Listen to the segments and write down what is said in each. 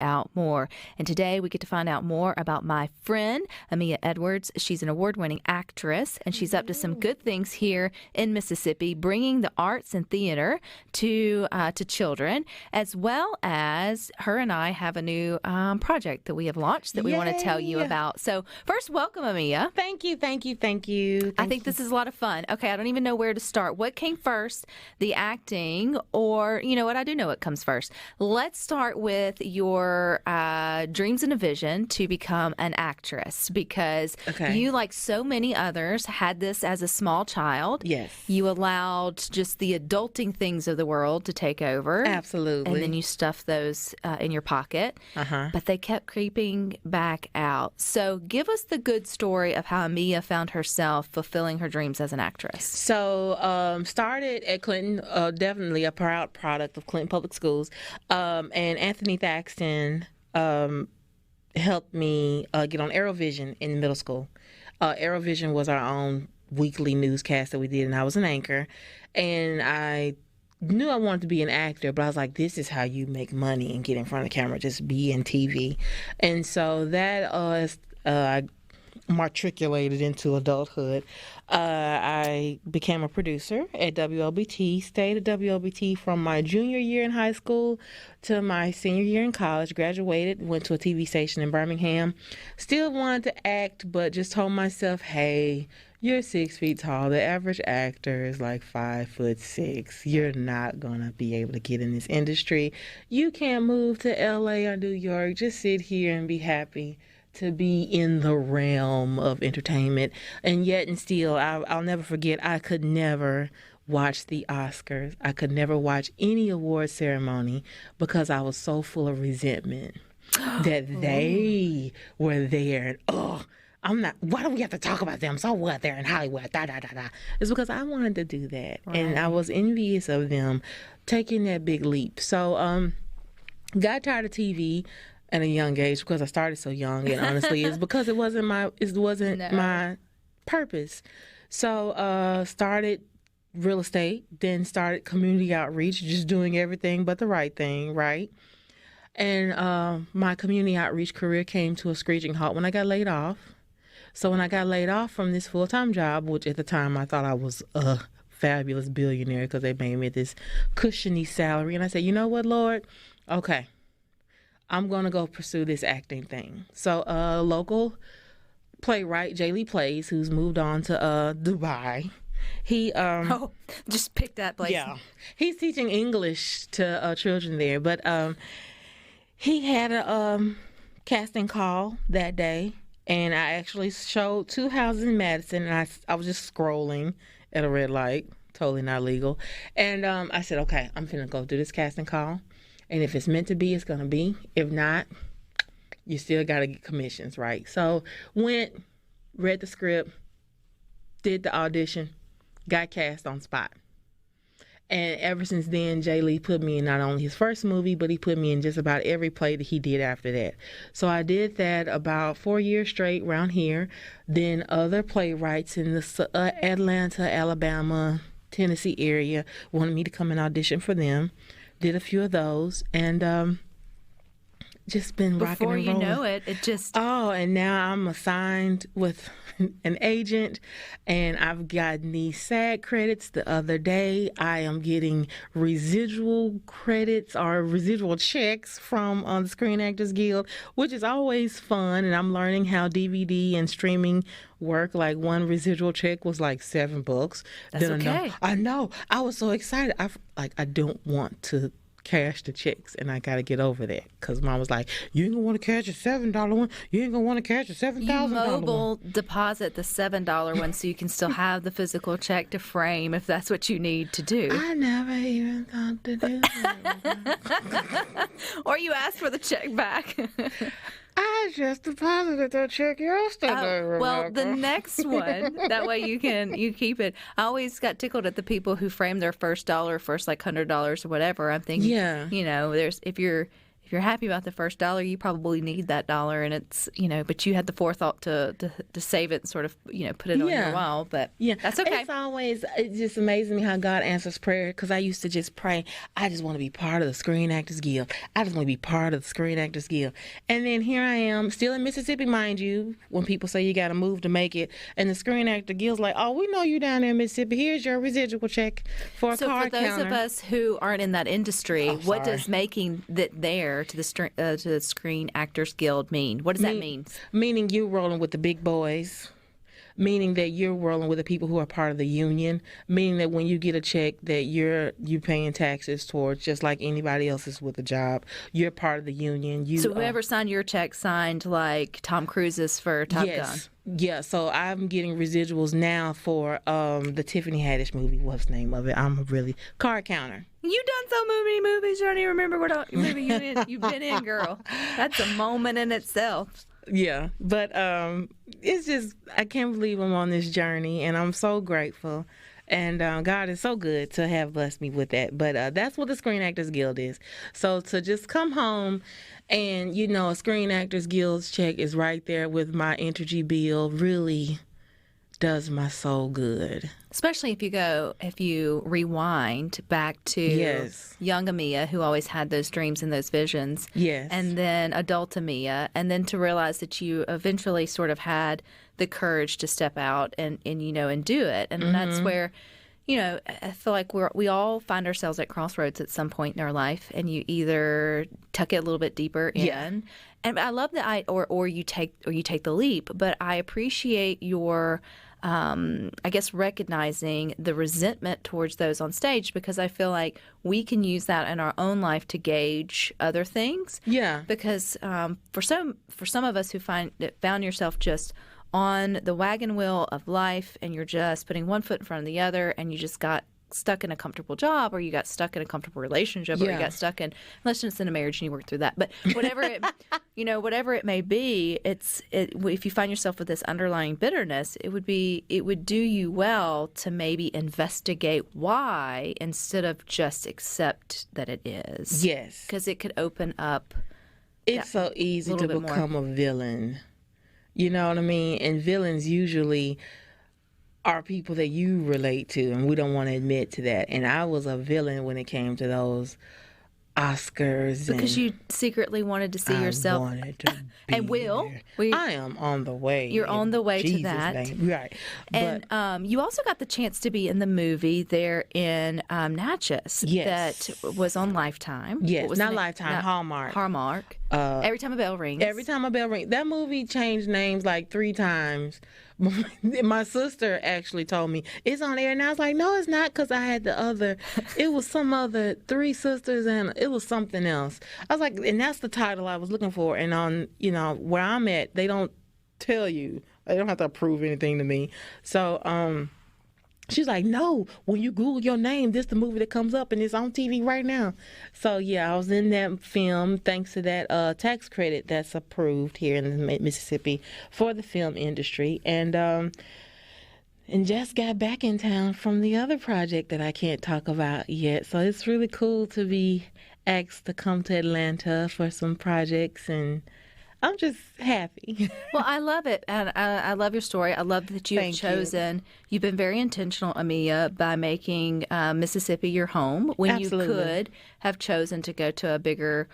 out more. And today we get to find out more about my friend, Amia Edwards. She's an award-winning actress, and she's up to some good things here in Mississippi, bringing the arts and theater to children, as well as her and I have a new project that we have launched that we want to tell you about. So first, welcome, Amia. Thank you. I think this is a lot of fun. Okay, I don't even know where to start. What came first, the acting, or, you know what, I do know what comes first. Let's start with your dreams and a vision to become an actress, because you, like so many others, had this as a small child. Yes. You allowed just the adulting things of the world to take over. Absolutely. And then you stuffed those in your pocket. But they kept creeping back out. So give us the good story of how Amia found herself fulfilling her dreams as an actress. So started at Clinton, definitely a proud product of Clinton Public Schools. And Anthony Thaxton helped me get on Aerovision in middle school. Aerovision was our own weekly newscast that we did, and I was an anchor. And I knew I wanted to be an actor, but I was like, this is how you make money and get in front of the camera, just be in TV. And so that I matriculated into adulthood. I became a producer at WLBT, stayed at WLBT from my junior year in high school to my senior year in college, graduated, went to a TV station in Birmingham. Still wanted to act, but just told myself, hey, you're 6 feet tall. The average actor is like 5'6". You're not going to be able to get in this industry. You can't move to LA or New York. Just sit here and be happy to be in the realm of entertainment. And yet and still, I'll never forget, I could never watch the Oscars. I could never watch any award ceremony because I was so full of resentment that they were there. And, I'm not, why do we have to talk about them? So what? They're in Hollywood. It's because I wanted to do that. Right. And I was envious of them taking that big leap. So got tired of TV at a young age because I started so young, and honestly, it's because it wasn't my purpose. So started real estate, then started community outreach, just doing everything but the right thing, right? And my community outreach career came to a screeching halt when I got laid off. So when I got laid off from this full-time job, which at the time I thought I was a fabulous billionaire because they made me this cushiony salary, and I said, you know what, Lord? Okay. I'm going to go pursue this acting thing. So a local playwright, Jay Lee Plays, who's moved on to Dubai. He just picked that place. Yeah. He's teaching English to children there. But he had a casting call that day, and I actually showed 2 houses in Madison, and I was just scrolling at a red light, totally not legal. And I said, okay, I'm finna go do this casting call. And if it's meant to be, it's going to be. If not, you still got to get commissions, right? So went, read the script, did the audition, got cast on spot. And ever since then, Jay Lee put me in not only his first movie, but he put me in just about every play that he did after that. So I did that about 4 years straight around here. Then other playwrights in the Atlanta, Alabama, Tennessee area wanted me to come and audition for them. Did a few of those, and just been rocking and rolling. Before you know it, it just... Oh, and now I'm assigned with an agent, and I've gotten these SAG credits the other day. I am getting residual credits or residual checks from the Screen Actors Guild, which is always fun, and I'm learning how DVD and streaming work. Like one residual check was like $7. That's okay. I know. I was so excited. I don't want to cash the checks, and I got to get over that because Mom was like, you ain't gonna want to cash a $7 one, you ain't gonna want to cash a $7,000 one. You mobile deposit the $7 one so you can still have the physical check to frame if that's what you need to do. I never even thought to do that. Or you ask for the check back. I just deposited that check yesterday. Well, the next one, that way you keep it. I always got tickled at the people wwho frame their first like $100 or whatever. I'm thinking, yeah, you know, if you're if you're happy about the first dollar, you probably need that dollar, and it's, but you had the forethought to save it and sort of, put it on your wall. But that's okay. It just amazes me how God answers prayer, because I used to just pray, I just want to be part of the Screen Actors Guild. I just want to be part of the Screen Actors Guild. And then here I am, still in Mississippi, mind you, when people say you got to move to make it, and the Screen Actor Guild's like, oh, we know you down there in Mississippi. Here's your residual check for a card counter. So for those of us who aren't in that industry, what does making that there to the Screen Actors Guild mean? What does that mean? Meaning you're rolling with the big boys. Meaning that you're rolling with the people who are part of the union. Meaning that when you get a check that you're paying taxes towards, just like anybody else is with a job. You're part of the union. So whoever signed your check signed like Tom Cruise's for Top Gun. Yeah, so I'm getting residuals now for the Tiffany Haddish movie. What's the name of it? I'm really Card Counter. You've done so many movies, you don't even remember what movie you've been in, girl. That's a moment in itself. Yeah, but it's just, I can't believe I'm on this journey, and I'm so grateful. And God is so good to have blessed me with that. But that's what the Screen Actors Guild is. So to just come home and, a Screen Actors Guild's check is right there with my energy bill really does my soul good. Especially if you rewind back to young Amia, who always had those dreams and those visions. Yes. And then adult Amia, and then to realize that you eventually sort of had the courage to step out and do it. And that's where, I feel like we all find ourselves at crossroads at some point in our life, and you either tuck it a little bit deeper in. And I love that or you take the leap, but I appreciate your I guess recognizing the resentment towards those on stage, because I feel like we can use that in our own life to gauge other things. Yeah. Because for some of us who found yourself just on the wagon wheel of life, and you're just putting one foot in front of the other, and you just got stuck in a comfortable job, or you got stuck in a comfortable relationship, or you got stuck in, unless it's in a marriage and you work through that, but whatever it whatever it may be, if you find yourself with this underlying bitterness, it would do you well to maybe investigate why, instead of just accept that it is. Yes, because it could open up. It's so easy to become a villain, you know what I mean? And villains usually are people that you relate to, and we don't want to admit to that. And I was a villain when it came to those Oscars. Because you secretly wanted to see yourself. I wanted to be and will. I am on the way. You're on the way to that. Name. Right. And you also got the chance to be in the movie there in Natchez. Yes. That was on Lifetime. Yes, not Lifetime, Hallmark. Hallmark. Every Time a Bell Rings. Every Time a Bell Rings. That movie changed names like 3 times. My sister actually told me it's on air, and I was like, no, it's not, because I had it was some other 3 sisters, and it was something else. I was like, and that's the title I was looking for. And on, where I'm at, they don't tell you. They don't have to approve anything to me. So, she's like, no, when you Google your name, this is the movie that comes up, and it's on TV right now. So, yeah, I was in that film thanks to that tax credit that's approved here in Mississippi for the film industry. And just got back in town from the other project that I can't talk about yet. So it's really cool to be asked to come to Atlanta for some projects, and I'm just happy. Well, I love it, and I love your story. I love that you've chosen. You've been very intentional, Amia, by making Mississippi your home when Absolutely. You could have chosen to go to a bigger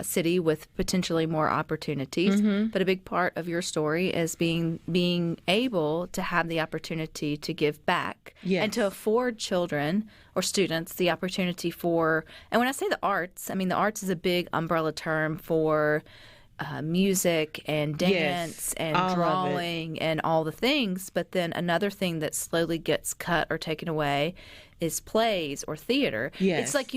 city with potentially more opportunities. Mm-hmm. But a big part of your story is being able to have the opportunity to give back and to afford children or students the opportunity for. And when I say the arts, I mean the arts is a big umbrella term for music and dance and drawing and all the things. But then another thing that slowly gets cut or taken away is plays or theater. Yes. It's like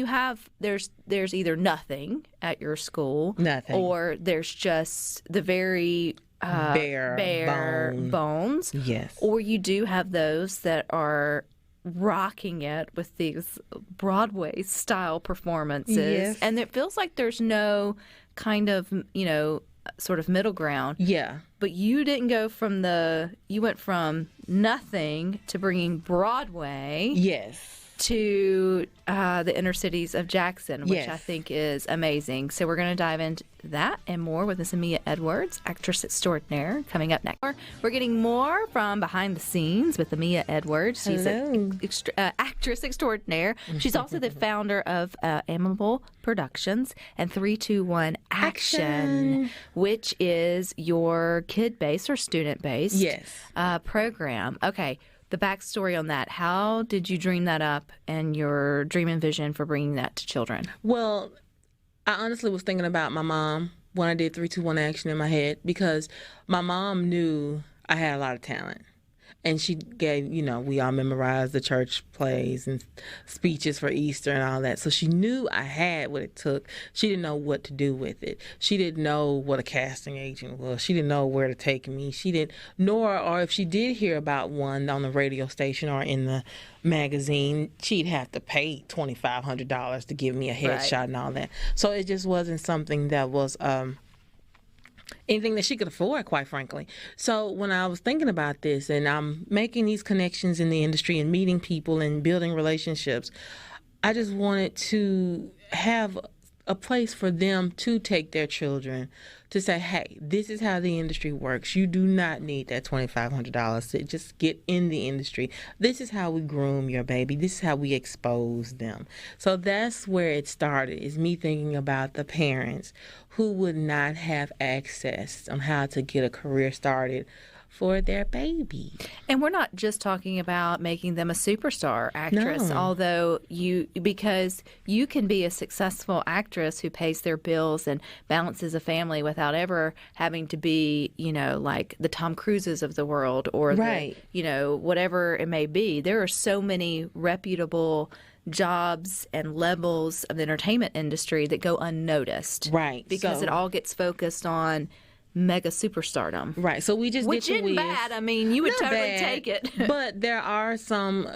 there's either nothing at your school, or there's just the very bare bones. Yes. Or you do have those that are rocking it with these Broadway style performances. Yes. And it feels like there's no kind of, sort of middle ground. Yeah. But you didn't go you went from nothing to bringing Broadway. Yes. to the inner cities of Jackson, which Yes. I think is amazing. So we're going to dive into that and more with Miss Amia Edwards, actress extraordinaire, coming up next. We're getting more from behind the scenes with Amia Edwards. She's an actress extraordinaire. She's also the founder of Amiable Productions and 321 Action, which is your kid-based or student-based Yes. program. Okay. The backstory on that. How did you dream that up and your dream and vision for bringing that to children? Well, I honestly was thinking about my mom when I did 321 Action in my head, because my mom knew I had a lot of talent. And she gave, we all memorized the church plays and speeches for Easter and all that. So she knew I had what it took. She didn't know what to do with it. She didn't know what a casting agent was. She didn't know where to take me. She didn't, or if she did hear about one on the radio station or in the magazine, she'd have to pay $2,500 to give me a headshot and all that. So it just wasn't something that was anything that she could afford, quite frankly. So when I was thinking about this and I'm making these connections in the industry and meeting people and building relationships, I just wanted to have a place for them to take their children to say, hey, this is how the industry works. You do not need that $2,500 to just get in the industry. This is how we groom your baby. This is how we expose them. So that's where it started, is me thinking about the parents who would not have access on how to get a career started for their baby. And we're not just talking about making them a superstar actress, although because you can be a successful actress who pays their bills and balances a family without ever having to be, like the Tom Cruises of the world or whatever it may be. There are so many reputable jobs and levels of the entertainment industry that go unnoticed. Right. Because it all gets focused on mega superstardom. Right. So we just Which get the isn't bad. I mean, you would Not totally bad, take it. But there are some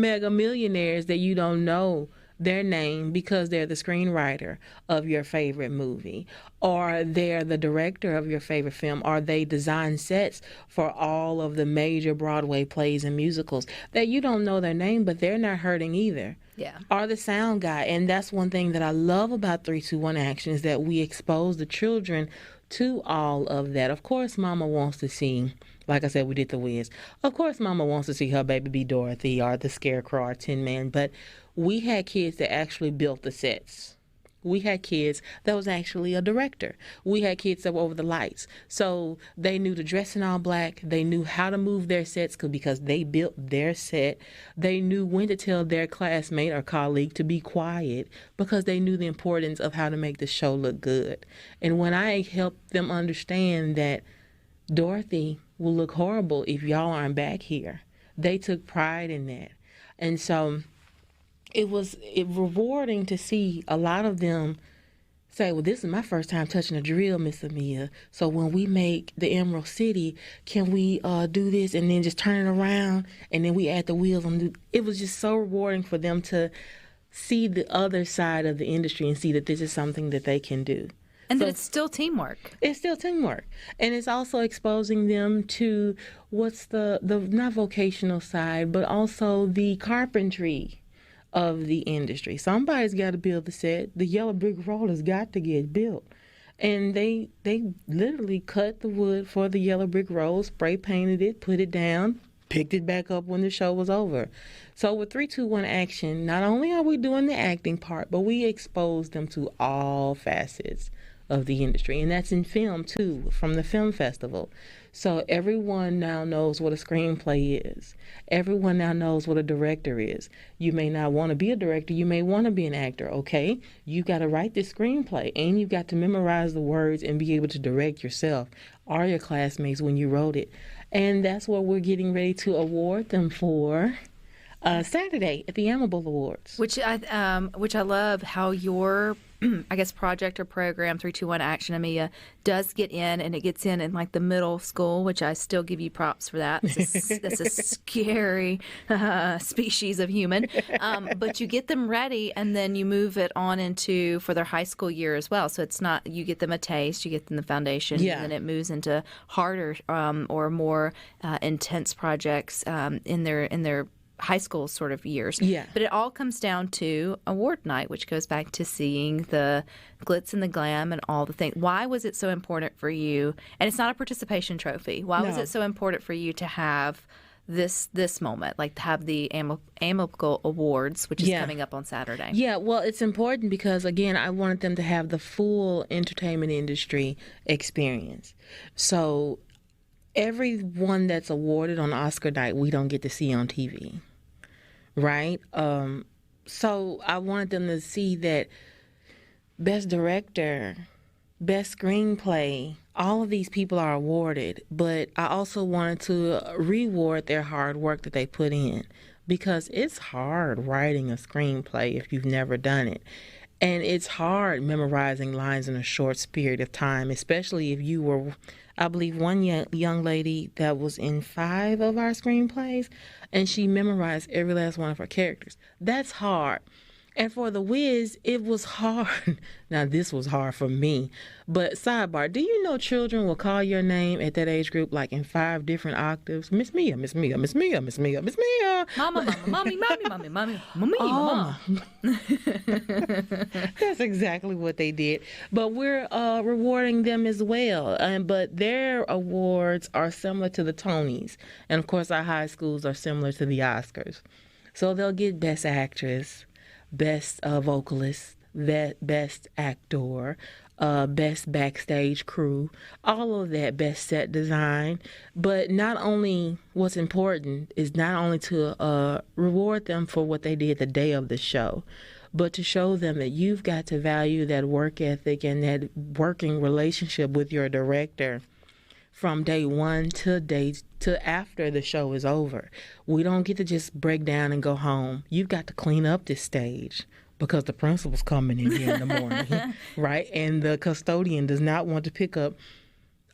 mega millionaires that you don't know their name because they're the screenwriter of your favorite movie, or they're the director of your favorite film, or they design sets for all of the major Broadway plays and musicals that you don't know their name, but they're not hurting either. Yeah. Or the sound guy. And that's one thing that I love about 321 Action, is that we expose the children to all of that. Of course, Mama wants to see, like I said, we did The Wiz. Of course, Mama wants to see her baby be Dorothy or the Scarecrow or Tin Man, but we had kids that actually built the sets. We had kids that was actually a director. We had kids that were over the lights. So they knew to dress in all black. They knew how to move their sets because they built their set. They knew when to tell their classmate or colleague to be quiet because they knew the importance of how to make the show look good. And when I helped them understand that Dorothy will look horrible if y'all aren't back here, they took pride in that. And so it was rewarding to see a lot of them say, well, this is my first time touching a drill, Miss Amia. So when we make the Emerald City, can we do this and then just turn it around and then we add the wheels on? It was just so rewarding for them to see the other side of the industry and see that this is something that they can do. And that it's still teamwork. It's still teamwork. And it's also exposing them to what's the not vocational side, but also the carpentry of the industry. Somebody's got to build the set. The yellow brick road has got to get built. And they literally cut the wood for the yellow brick road, spray painted it, put it down, picked it back up when the show was over. So with 321 Action, not only are we doing the acting part, but we expose them to all facets of the industry. And that's in film too, from the film festival. So everyone now knows what a screenplay is. Everyone now knows what a director is. You may not want to be a director. You may want to be an actor. Okay, you got to write this screenplay and you've got to memorize the words and be able to direct yourself or your classmates when you wrote it. And that's what we're getting ready to award them for Saturday at the Amiable Awards. Which I love how your I guess project or program 321 Action, Amia, does get in, and it gets in like the middle school, which I still give you props for that. That's a scary species of human. But you get them ready, and then you move it on into for their high school year as well. So it's not, you get them a taste, you get them the foundation, and then it moves into harder or more intense projects in their high school sort of years. Yeah. But it all comes down to award night, which goes back to seeing the glitz and the glam and all the things. Why was it so important for you? And it's not a participation trophy. Why was it so important for you to have this moment, like to have the Amical Awards, which is coming up on Saturday? Yeah, well, it's important because, again, I wanted them to have the full entertainment industry experience. So everyone that's awarded on Oscar night, we don't get to see on TV, right? So I wanted them to see that Best Director, Best Screenplay, all of these people are awarded, but I also wanted to reward their hard work that they put in, because it's hard writing a screenplay if you've never done it. And it's hard memorizing lines in a short period of time, especially if you were, I believe, one young lady that was in 5 of our screenplays, and she memorized every last one of her characters. That's hard. And for The Wiz, it was hard. Now, this was hard for me. But sidebar, do you know children will call your name at that age group like in 5 different octaves? Miss Mia, Miss Mia, Miss Mia, Miss Mia, Miss Mia. Mama, mama, mommy, mommy, mommy, mommy, mommy, mama. That's exactly what they did. But we're rewarding them as well. But their awards are similar to the Tonys. And, of course, our high schools are similar to the Oscars. So they'll get Best Actress, Best Vocalist, Best Actor, Best Backstage Crew, all of that, Best Set Design. But not only what's important is not only to reward them for what they did the day of the show, but to show them that you've got to value that work ethic and that working relationship with your director from day one to after the show is over. We don't get to just break down and go home. You've got to clean up this stage because the principal's coming in here in the morning, right? And the custodian does not want to pick up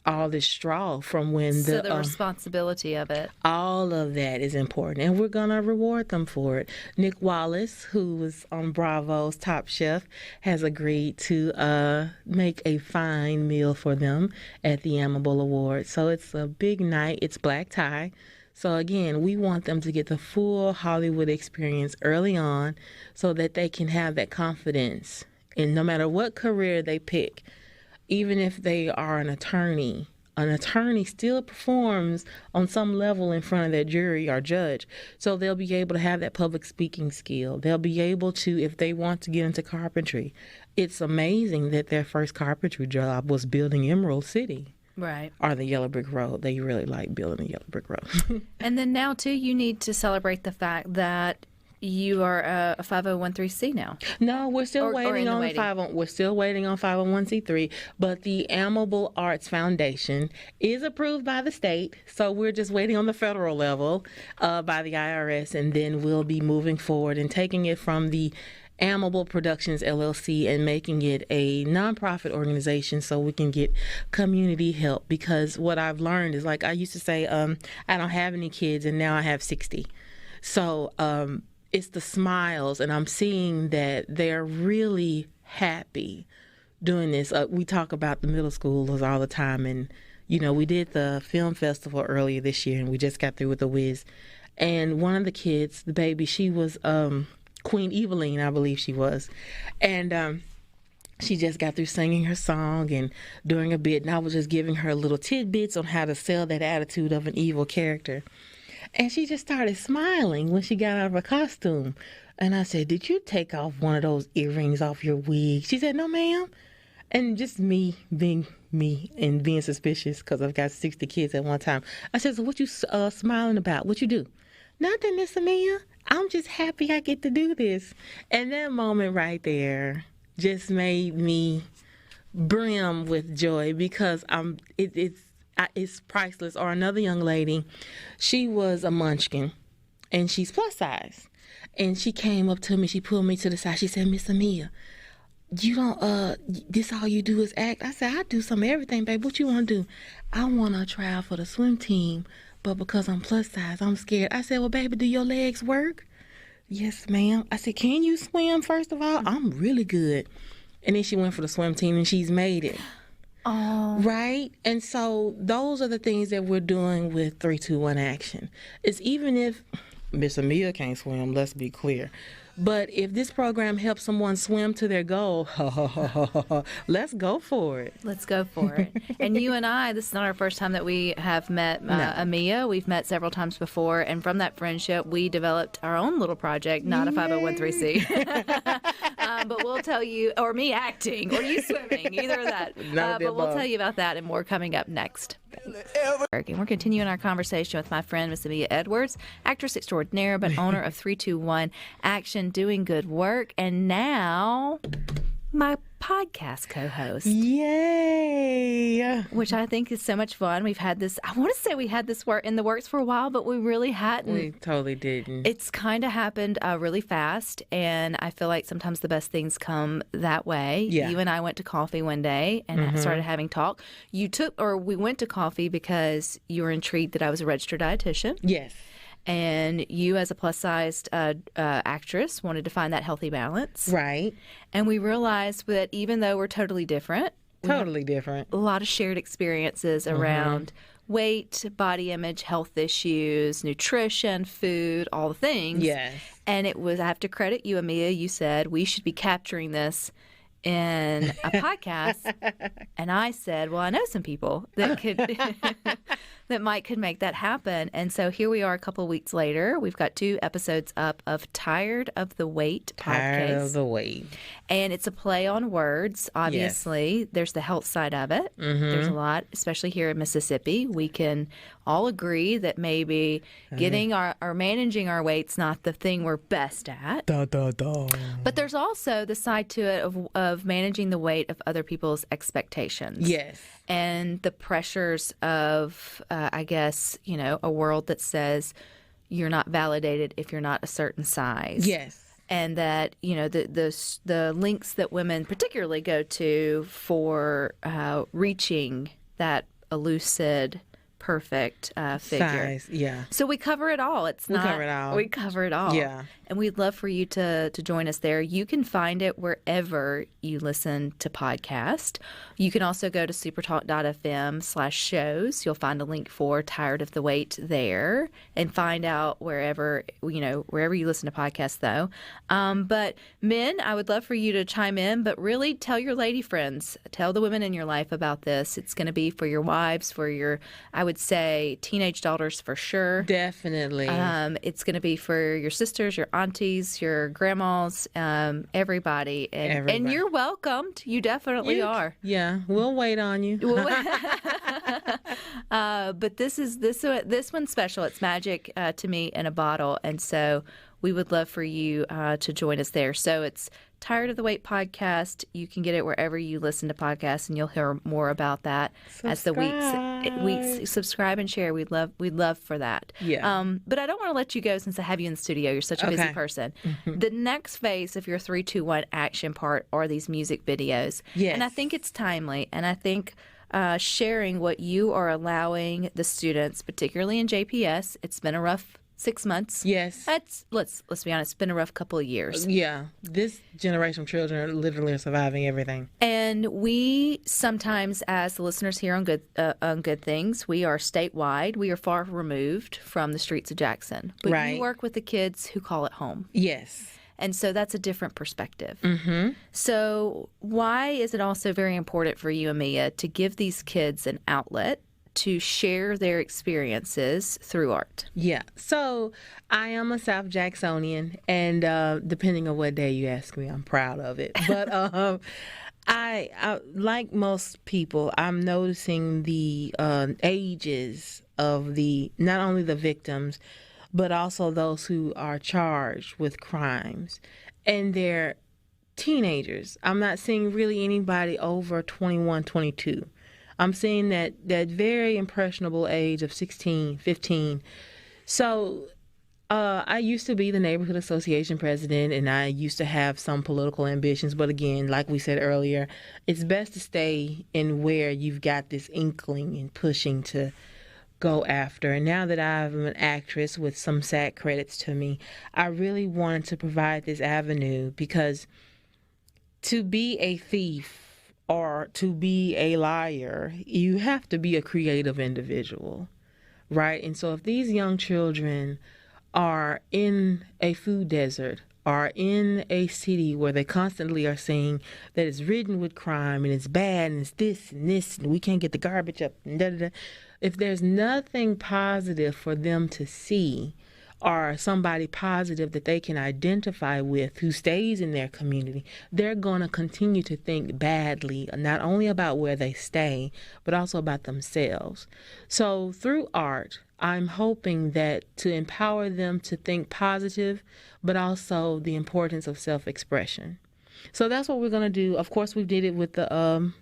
all this straw from when the responsibility of it. All of that is important, and we're going to reward them for it. Nick Wallace, who was on Bravo's Top Chef, has agreed to make a fine meal for them at the Amiable Awards. So it's a big night. It's black tie. So again, we want them to get the full Hollywood experience early on so that they can have that confidence. And no matter what career they pick, even if they are an attorney still performs on some level in front of their jury or judge. So they'll be able to have that public speaking skill. They'll be able to, if they want to get into carpentry. It's amazing that their first carpentry job was building Emerald City. Right. Or the Yellow Brick Road. They really like building the Yellow Brick Road. And then now, too, you need to celebrate the fact that you are a 501c now. No, we're still waiting on 501c3, but the Amiable Arts Foundation is approved by the state, so we're just waiting on the federal level by the IRS, and then we'll be moving forward and taking it from the Amiable Productions LLC and making it a nonprofit organization so we can get community help. Because what I've learned is, like I used to say, I don't have any kids, and now I have 60. So it's the smiles, and I'm seeing that they're really happy doing this. We talk about the middle schoolers all the time, and, you know, we did the film festival earlier this year, and we just got through with The Wiz. And one of the kids, the baby, she was Queen Eveline, I believe she was. And she just got through singing her song and doing a bit, and I was just giving her little tidbits on how to sell that attitude of an evil character. And she just started smiling when she got out of her costume. And I said, "Did you take off one of those earrings off your wig?" She said, "No, ma'am." And just me being me and being suspicious because I've got 60 kids at one time. I said, "So what you smiling about? What you do?" "Nothing, Miss Amia. I'm just happy I get to do this." And that moment right there just made me brim with joy because it's priceless. Or another young lady, she was a munchkin, and she's plus size. And she came up to me, she pulled me to the side. She said, "Miss Amia, you don't, this all you do is act?" I said, "I do some of everything, babe. What you want to do?" "I want to try out for the swim team, but because I'm plus size, I'm scared." I said, "Well, baby, do your legs work?" "Yes, ma'am." I said, "Can you swim, first of all?" "I'm really good." And then she went for the swim team, and she's made it. Oh. Right? And so those are the things that we're doing with 321 Action. It's even if Miss Amia can't swim, let's be clear. But if this program helps someone swim to their goal, let's go for it. Let's go for it. And you and I, this is not our first time that we have met Amia. We've met several times before, and from that friendship, we developed our own little project, not a 501c. But we'll tell you, or me acting, or you swimming, either of that. But we'll tell you about that and more coming up next. And we're continuing our conversation with my friend, Miss Amia Edwards, actress extraordinaire, but owner of 321 Action, doing good work, and now my podcast co-host. Yay! Which I think is so much fun. We've had this, I want to say we had this work in the works for a while, but we really hadn't. We totally didn't. It's kind of happened really fast, and I feel like sometimes the best things come that way. Yeah. You and I went to coffee one day and started having talk. We went to coffee because you were intrigued that I was a registered dietitian. Yes. And you, as a plus-sized actress, wanted to find that healthy balance. Right. And we realized that even though we're totally different, different. A lot of shared experiences around weight, body image, health issues, nutrition, food, all the things. Yes. And it was, I have to credit you, Amia, you said we should be capturing this in a podcast. And I said, well, I know some people that could that could make that happen. And so here we are a couple of weeks later. We've got 2 episodes up of Tired of the Wait podcast. Tired of the Wait. And it's a play on words, obviously. Yes. There's the health side of it. There's a lot, especially here in Mississippi. We can all agree that maybe getting or managing our weight's not the thing we're best at. But there's also the side to it of managing the weight of other people's expectations. Yes. And the pressures of, I guess, a world that says you're not validated if you're not a certain size. Yes. And that, the links that women particularly go to for reaching that elusive, perfect figure. Size, yeah. So we cover it all. We cover it all. Yeah. And we'd love for you to join us there. You can find it wherever you listen to podcasts. You can also go to supertalk.fm/shows. You'll find a link for Tired of the Wait there and find out wherever you listen to podcasts, though. But men, I would love for you to chime in, but really tell your lady friends, tell the women in your life about this. It's going to be for your wives, for your, I would say, teenage daughters for sure. Definitely. It's going to be for your sisters, your aunties, your grandmas, everybody. And you're welcomed. You definitely are. Yeah, we'll wait on you. But this one's special. It's magic to me in a bottle. And so we would love for you to join us there. So it's Tired of the Wait podcast. You can get it wherever you listen to podcasts, and you'll hear more about that as the weeks. Subscribe and share. We'd love for that. Yeah. But I don't want to let you go since I have you in the studio. You're such a busy person. The next phase of your 3-2-1 action part are these music videos. Yes. And I think it's timely. And I think sharing what you are allowing the students, particularly in JPS, it's been a rough 6 months. Yes. Let's be honest, it's been a rough couple of years. Yeah. This generation of children literally are surviving everything. And we sometimes, as the listeners here on Good Things, we are statewide. We are far removed from the streets of Jackson. But you work with the kids who call it home. Yes. And so that's a different perspective. So why is it also very important for you, Amia, to give these kids an outlet to share their experiences through art? Yeah. So I am a South Jacksonian, and depending on what day you ask me, I'm proud of it. But I like most people, I'm noticing the ages of not only the victims, but also those who are charged with crimes. And they're teenagers. I'm not seeing really anybody over 21, 22. I'm seeing that very impressionable age of 16, 15. So I used to be the neighborhood association president, and I used to have some political ambitions. But again, like we said earlier, it's best to stay in where you've got this inkling and pushing to go after. And now that I'm an actress with some SAG credits to me, I really wanted to provide this avenue, because to be a thief or to be a liar, you have to be a creative individual, right? And so if these young children are in a food desert, are in a city where they constantly are saying that it's ridden with crime and it's bad and it's this and this and we can't get the garbage up and da da da. If there's nothing positive for them to see, or somebody positive that they can identify with who stays in their community, they're going to continue to think badly, not only about where they stay, but also about themselves. So through art, I'm hoping that to empower them to think positive, but also the importance of self-expression. So that's what we're going to do. Of course, we did it with the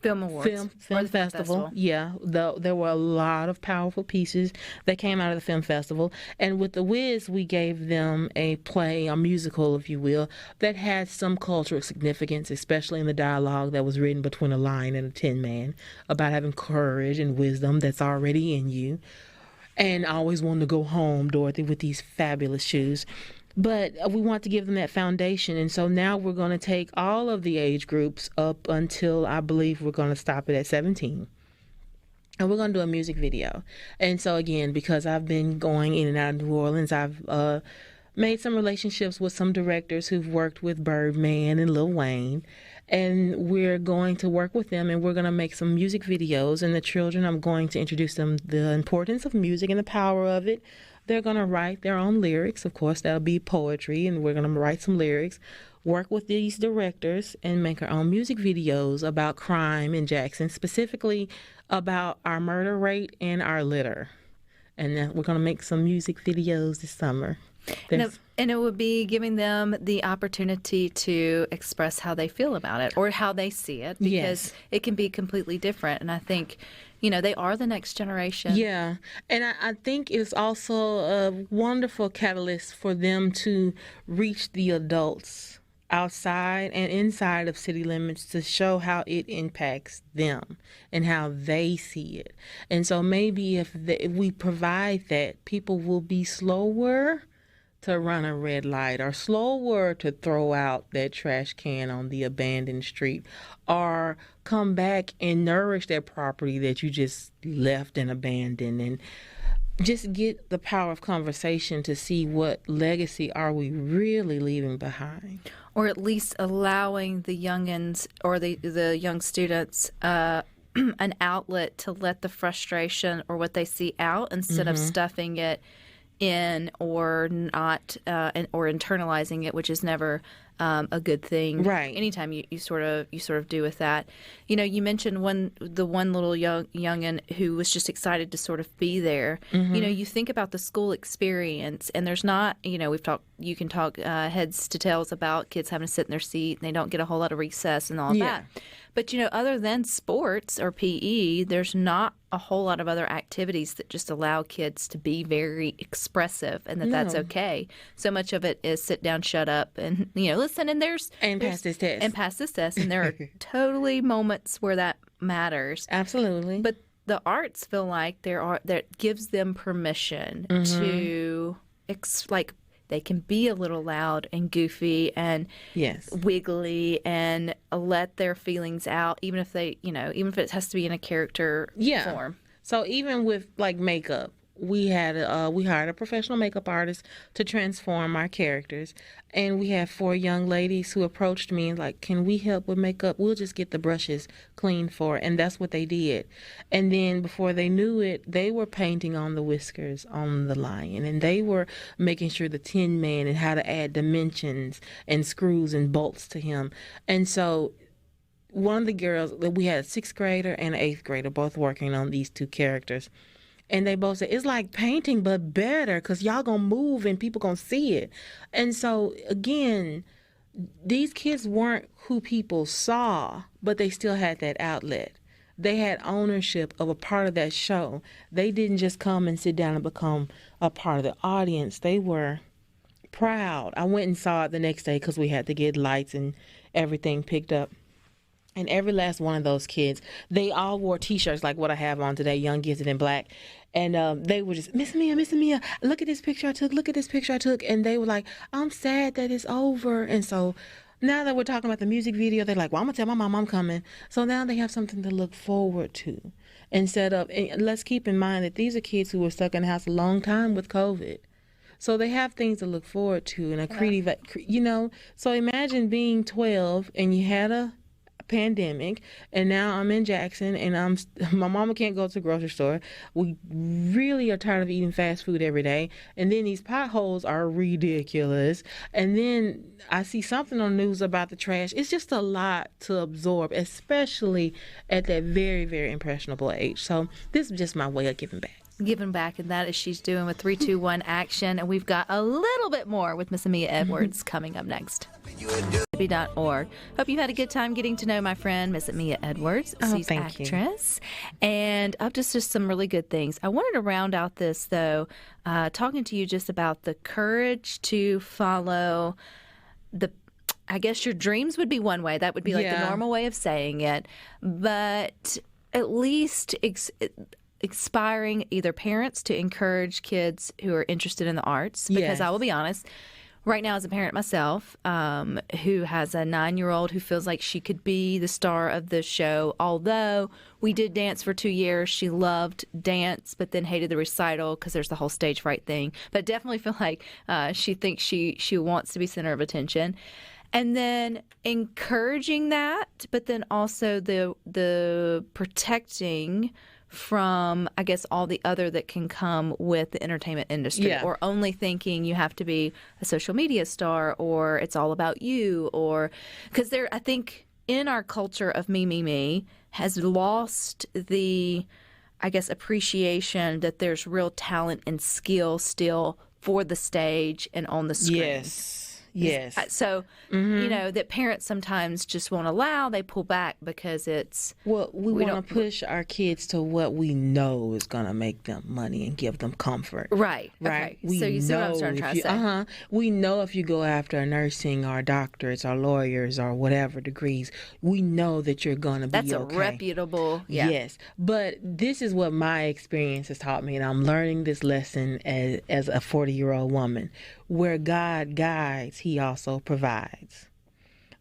Film Awards. Film Festival. Yeah, there were a lot of powerful pieces that came out of the film festival. And with the Wiz, we gave them a play, a musical, if you will, that had some cultural significance, especially in the dialogue that was written between a lion and a tin man about having courage and wisdom that's already in you. And I always wanted to go home, Dorothy, with these fabulous shoes. But we want to give them that foundation. And so now we're going to take all of the age groups up until I believe we're going to stop it at 17. And we're going to do a music video. And so, again, because I've been going in and out of New Orleans, I've made some relationships with some directors who've worked with Birdman and Lil Wayne. And we're going to work with them, and we're going to make some music videos. And the children, I'm going to introduce them the importance of music and the power of it. They're going to write their own lyrics. Of course, that'll be poetry, and we're going to write some lyrics, work with these directors, and make our own music videos about crime in Jackson, specifically about our murder rate and our litter. And then we're going to make some music videos this summer. And it would be giving them the opportunity to express how they feel about it or how they see it, because it can be completely different. And I think, they are the next generation. Yeah. And I think it's also a wonderful catalyst for them to reach the adults outside and inside of city limits to show how it impacts them and how they see it. And so maybe if we provide that, people will be slower to run a red light or slower to throw out that trash can on the abandoned street or come back and nourish that property that you just left and abandoned, and just get the power of conversation to see what legacy are we really leaving behind. Or at least allowing the youngins or the young students an outlet to let the frustration or what they see out instead of stuffing it in or not or internalizing it, which is never a good thing. Right. Anytime you sort of do with that. You mentioned the one little youngin who was just excited to sort of be there. You think about the school experience, and there's not, you can talk heads to tails about kids having to sit in their seat and they don't get a whole lot of recess and all of that. But, other than sports or PE, there's not a whole lot of other activities that just allow kids to be very expressive, and that's okay. So much of it is sit down, shut up, and, listen, and pass this test. And pass this test. And there are totally moments where that matters. Absolutely. But the arts feel like that gives them permission to, they can be a little loud and goofy and wiggly and let their feelings out, even if it has to be in a character form. So even with makeup, we hired a professional makeup artist to transform our characters, and we had 4 young ladies who approached me like, "Can we help with makeup? We'll just get the brushes clean for it." And that's what they did. And then before they knew it, they were painting on the whiskers on the lion, and they were making sure the Tin Man and how to add dimensions and screws and bolts to him. And so one of the girls, we had a 6th grader and an 8th grader both working on these 2 characters. And they both said, it's like painting, but better, because y'all going to move and people going to see it. And so, again, these kids weren't who people saw, but they still had that outlet. They had ownership of a part of that show. They didn't just come and sit down and become a part of the audience. They were proud. I went and saw it the next day because we had to get lights and everything picked up. And every last one of those kids, they all wore T-shirts like what I have on today, Young, Gifted, and Black. And they were just, Miss Mia, look at this picture I took. And they were like, I'm sad that it's over. And so now that we're talking about the music video, they're like, well, I'm going to tell my mom I'm coming. So now they have something to look forward to. Instead of, and let's keep in mind that these are kids who were stuck in the house a long time with COVID. So they have things to look forward to and a creative, So imagine being 12 and you had a pandemic, and now I'm in Jackson, and my mama can't go to the grocery store. We really are tired of eating fast food every day, and then these potholes are ridiculous. And then I see something on the news about the trash. It's just a lot to absorb, especially at that very, very impressionable age. So this is just my way of giving back. Giving back, and that is she's doing with 321 Action. And we've got a little bit more with Miss Amia Edwards coming up next. Mississippi.org. Hope you had a good time getting to know my friend, Miss Amia Edwards. She's actress. And up to just some really good things. I wanted to round out this, though, talking to you just about the courage to follow I guess your dreams would be one way. That would be like the normal way of saying it. But at least inspiring either parents to encourage kids who are interested in the arts, because I will be honest, right now as a parent myself, who has a 9-year-old who feels like she could be the star of the show. Although we did dance for 2 years, she loved dance but then hated the recital because there's the whole stage fright thing, but definitely feel like she thinks she wants to be center of attention. And then encouraging that, but then also the protecting from, I guess, all the other that can come with the entertainment industry, or only thinking you have to be a social media star or it's all about you, or because I think in our culture of me has lost the, I guess, appreciation that there's real talent and skill still for the stage and on the screen. Yes. So, that parents sometimes just won't allow, they pull back because it's... Well, we want to push our kids to what we know is going to make them money and give them comfort. Right. Okay. So you see what I'm trying to say. We know if you go after nursing or doctorates or lawyers or whatever degrees, we know that you're going to be okay. That's a reputable... Yes. But this is what my experience has taught me, and I'm learning this lesson as a 40-year-old woman. Where God guides, he also provides.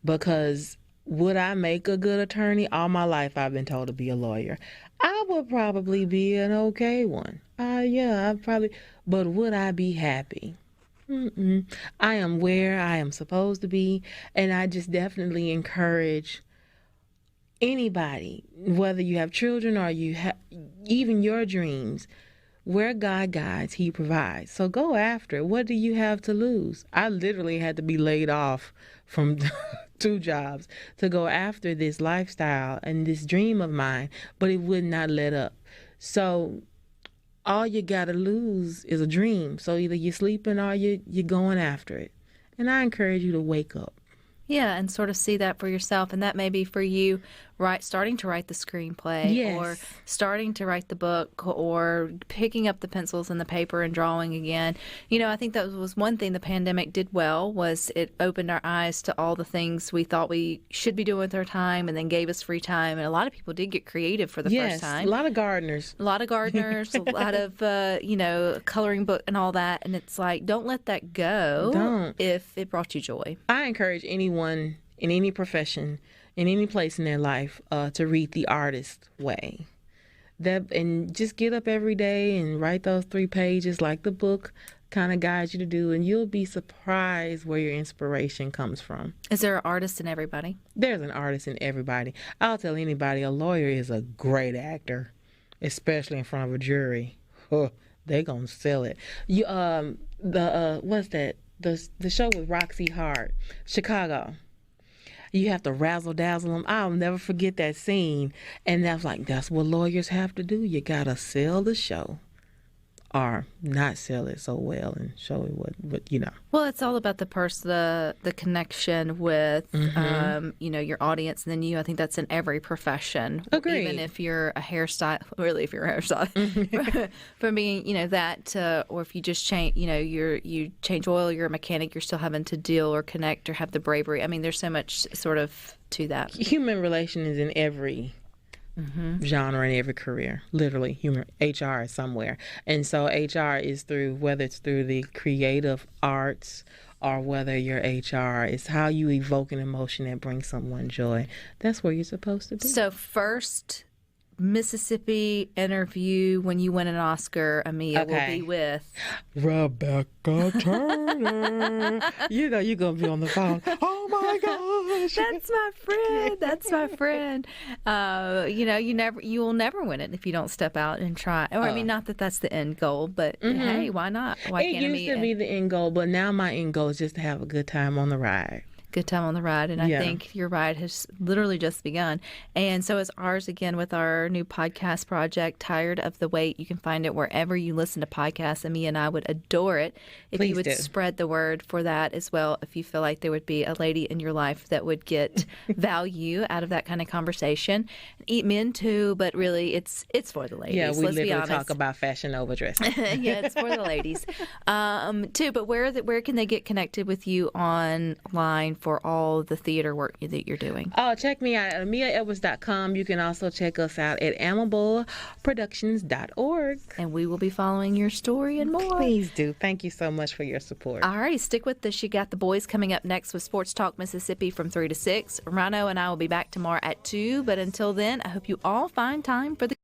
Because would I make a good attorney? All my life I've been told to be a lawyer. I would probably be an okay one. I'd probably, but would I be happy? I am where I am supposed to be, and I just definitely encourage anybody, whether you have children or you have even your dreams, where God guides, he provides. So go after it. What do you have to lose? I literally had to be laid off from 2 jobs to go after this lifestyle and this dream of mine, but it would not let up. So all you got to lose is a dream. So either you're sleeping or you're going after it. And I encourage you to wake up. Yeah, and sort of see that for yourself. And that may be for you, starting to write the screenplay, or starting to write the book, or picking up the pencils and the paper and drawing again. I think that was one thing the pandemic did well, was it opened our eyes to all the things we thought we should be doing with our time, and then gave us free time. And a lot of people did get creative for the first time. A lot of gardeners. A lot of coloring book and all that. And it's like, don't let that go. Don't. If it brought you joy. I encourage anyone in any profession, in any place in their life, to read The Artist Way. And just get up every day and write those 3 pages like the book kind of guides you to do, and you'll be surprised where your inspiration comes from. Is there an artist in everybody? There's an artist in everybody. I'll tell anybody, a lawyer is a great actor, especially in front of a jury. They're going to sell it. What's that? The show with Roxy Hart, Chicago. You have to razzle dazzle them. I'll never forget that scene. And I was like, that's what lawyers have to do. You got to sell the show, or not sell it so well and show it what. Well, it's all about the connection with, your audience, and then I think that's in every profession. Agreed. Even if you're a hairstylist, for me, that, or if you just change, you change oil, you're a mechanic, you're still having to deal or connect or have the bravery. I mean, there's so much sort of to that. Human relation is in every genre in every career. Literally, human HR is somewhere. And so HR is whether it's through the creative arts or whether your HR is how you evoke an emotion that brings someone joy. That's where you're supposed to be. So first, Mississippi interview when you win an Oscar, Amia, will be with Rebecca Turner. You know you're going to be on the phone. Oh, my gosh. That's my friend. That's my friend. You will never win it if you don't step out and try. Or, I mean, not that that's the end goal, but hey, why not? Why it can't used to be the end goal, but now my end goal is just to have a good time on the ride. Good time on the ride, and I think your ride has literally just begun. And so is ours again with our new podcast project, Tired of the Wait. You can find it wherever you listen to podcasts, and me and I would adore it if you would spread the word for that as well, if you feel like there would be a lady in your life that would get value out of that kind of conversation. Men too, but really it's for the ladies. Yeah, we Let's be honest. talk about fashion over dressing. Yeah, it's for the ladies too. But where can they get connected with you online for all the theater work that you're doing? Oh, check me out at AmiaEdwards.com. You can also check us out at AmableProductions.org. And we will be following your story and more. Please do. Thank you so much for your support. All right, stick with us. You got the boys coming up next with Sports Talk Mississippi from 3 to 6. Rhino and I will be back tomorrow at 2. But until then, I hope you all find time for the